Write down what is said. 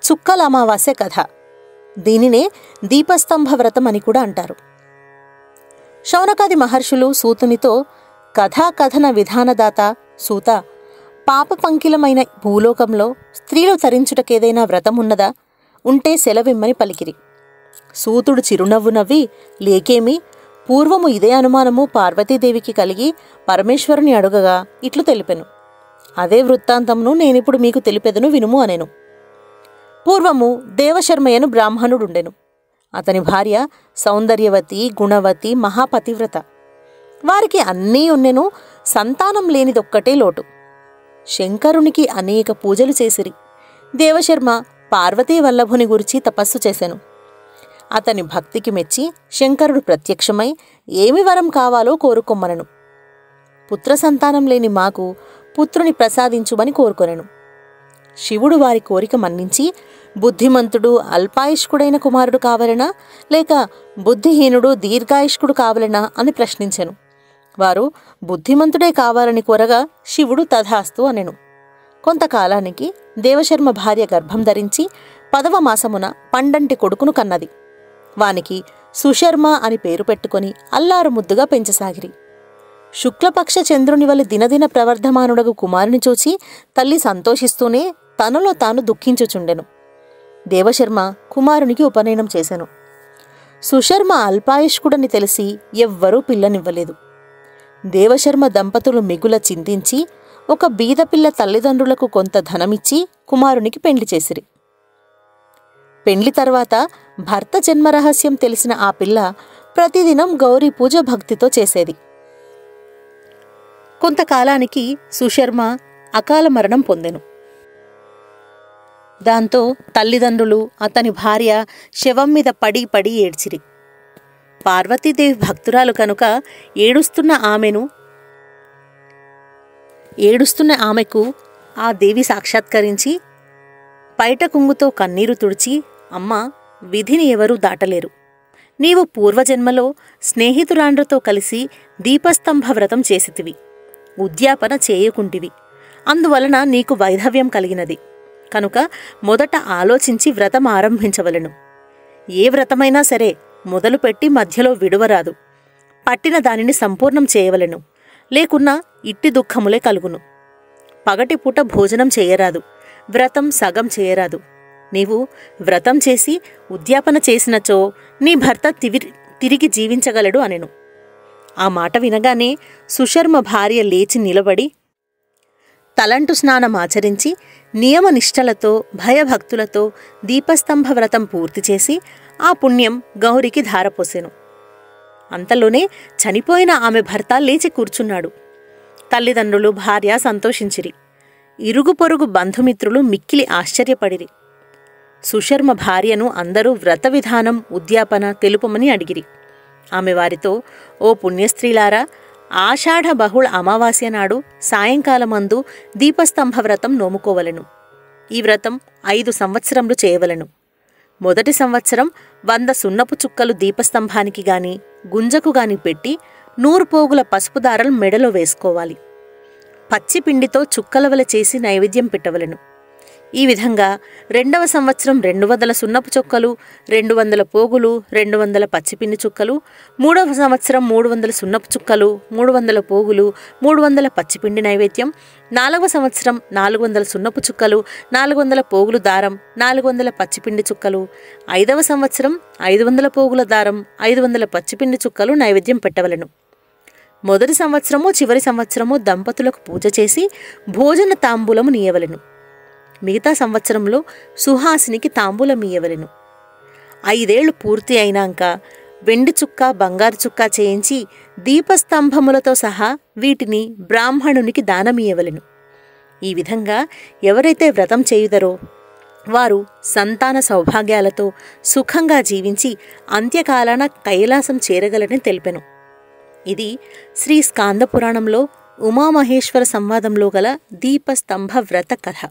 చుక్కల అమావాస్య కథ. దీనినే దీపస్తంభ వ్రతం అని కూడా అంటారు. శౌనకాది మహర్షులు సూతునితో, కథాకథన విధానదాత సూత, పాప పంకిలమైన భూలోకంలో స్త్రీలు తరించుటకేదైనా వ్రతం ఉన్నదా? ఉంటే సెలవిమ్మని పలికిరి. సూతుడు చిరునవ్వు నవ్వి, లేకేమి, పూర్వము ఇదే అనుమానము పార్వతీదేవికి కలిగి పరమేశ్వరుని అడుగగా ఇట్లు తెలిపెను. అదే వృత్తాంతమును నేనిప్పుడు మీకు తెలిపెదను, వినుము అనెను. పూర్వము దేవశర్మయ్యను బ్రాహ్మణుడుండెను. అతని భార్య సౌందర్యవతి, గుణవతి, మహాపతివ్రత. వారికి అన్నీ ఉన్నెను, సంతానం లేనిదొక్కటే లోటు. శంకరునికి అనేక పూజలు చేసిరి. దేవశర్మ పార్వతీ వల్లభుని గురించి తపస్సు చేసెను. అతని భక్తికి మెచ్చి శంకరుడు ప్రత్యక్షమై ఏమి వరం కావాలో కోరుకొమ్మనను. పుత్ర సంతానం లేని మాకు పుత్రుని ప్రసాదించుమని కోరుకొనెను. శివుడు వారి కోరిక మన్నించి, బుద్ధిమంతుడు అల్పాయుష్కుడైన కుమారుడు కావలెనా, లేక బుద్ధిహీనుడు దీర్ఘాయుష్కుడు కావలెనా అని ప్రశ్నించెను. వారు బుద్ధిమంతుడే కావాలని కోరగా శివుడు తథాస్తు అనెను. కొంతకాలానికి దేవశర్మ భార్య గర్భం ధరించి 10వ మాసమున పండంటి కొడుకును కన్నది. వానికి సుశర్మ అని పేరు పెట్టుకొని అల్లారు ముద్దుగా పెంచసాగిరి. శుక్లపక్ష చంద్రుని వలె దినదిన ప్రవర్ధమానుడగు కుమారుని చూచి తల్లి సంతోషిస్తూనే తనలో తాను దుఃఖించుచుండెను. దేవశర్మ కుమారునికి ఉపనయనం చేసెను. సుశర్మ అల్పాయుష్కుడని తెలిసి ఎవ్వరూ పిల్లనివ్వలేదు. దేవశర్మ దంపతులు మిగుల చింతించి ఒక బీదపిల్ల తల్లిదండ్రులకు కొంత ధనమిచ్చి కుమారునికి పెండ్లి చేసిరి. పెండ్లి తర్వాత భర్త జన్మరహస్యం తెలిసిన ఆ పిల్ల ప్రతిదినం గౌరీ పూజ భక్తితో చేసేది. కొంతకాలానికి సుశర్మ అకాల మరణం పొందెను. దాంతో తల్లిదండ్రులు అతని భార్య శవం మీద పడి పడి ఏడ్చిరి. పార్వతీదేవి భక్తురాలు కనుక ఏడుస్తున్న ఆమెకు ఆ దేవి సాక్షాత్కరించి పైట కుంగుతో కన్నీరు తుడిచి, అమ్మా, విధిని ఎవరూ దాటలేరు. నీవు పూర్వజన్మలో స్నేహితురాండ్రతో కలిసి దీపస్తంభ వ్రతం చేసితివి, ఉద్యాపన చేయకుంటివి. అందువలన నీకు వైధవ్యం కలిగినది. కనుక మొదట ఆలోచించి వ్రతం ఆరంభించవలెను. ఏ వ్రతమైనా సరే మొదలుపెట్టి మధ్యలో విడువరాదు. పట్టిన దానిని సంపూర్ణం చేయవలెను. లేకున్నా ఇట్టి దుఃఖములే కలుగును. పగటిపూట భోజనం చేయరాదు. వ్రతం సగం చేయరాదు. నీవు వ్రతం చేసి ఉద్యాపన చేసినచో నీ భర్త తిరిగి జీవించగలడు అనెను. ఆ మాట వినగానే సుశర్మ భార్య లేచి నిలబడి తలంటు స్నానం ఆచరించి నియమనిష్టలతో భయభక్తులతో దీపస్తంభ వ్రతం పూర్తి చేసి ఆ పుణ్యం గౌరికి ధారపోసెను. అంతలోనే చనిపోయిన ఆమె భర్త లేచి కూర్చున్నాడు. తల్లిదండ్రులు భార్య సంతోషించిరి. ఇరుగు పొరుగు బంధుమిత్రులు మిక్కిలి ఆశ్చర్యపడిరి. సుశర్మ భార్యను అందరూ వ్రత విధానం ఉద్యాపన తెలుపమని అడిగిరి. ఆమె వారితో, ఓ పుణ్యస్త్రీలారా, ఆషాఢ బహుళ అమావాస్య నాడు సాయంకాలమందు దీపస్తంభ వ్రతం నోముకోవలెను. ఈ వ్రతం 5 సంవత్సరములు చేయవలెను. మొదటి సంవత్సరం 100 సున్నపు చుక్కలు దీపస్తంభానికి గాని గుంజకు గాని పెట్టి 100 పోగుల పసుపు దారాలు మెడలో వేసుకోవాలి. పచ్చిపిండితో చుక్కలవల చేసి నైవేద్యం పెట్టవలెను. ఈ విధంగా 2వ సంవత్సరం 200 సున్నపు చుక్కలు, 200 పోగులు, 200 పచ్చిపిండి చుక్కలు, 3వ సంవత్సరం 300 సున్నపు చుక్కలు, 300 పోగులు, 300 పచ్చిపిండి నైవేద్యం, 4వ సంవత్సరం 400 సున్నపు చుక్కలు, 400 పోగులు దారం, 400 పచ్చిపిండి చుక్కలు, 5వ సంవత్సరం 500 పోగుల దారం, 500 పచ్చిపిండి చుక్కలు నైవేద్యం పెట్టవలెను. మొదటి సంవత్సరము చివరి సంవత్సరము దంపతులకు పూజ చేసి భోజన తాంబూలము నీయవలెను. మిగతా సంవత్సరంలో సుహాసినికి తాంబూలం ఇయ్యవలెను. 5 ఏళ్లు పూర్తి అయినాక వెండి చుక్క బంగారు చుక్క చేయించి దీపస్తంభములతో సహా వీటిని బ్రాహ్మణునికి దానమియ్యవలెను. ఈ విధంగా ఎవరైతే వ్రతం చేయుదరో వారు సంతాన సౌభాగ్యాలతో సుఖంగా జీవించి అంత్యకాలాన కైలాసం చేరగలని తెలిపెను. ఇది శ్రీ స్కాంద పురాణంలో ఉమామహేశ్వర సంవాదంలో గల దీపస్తంభ వ్రత కథ.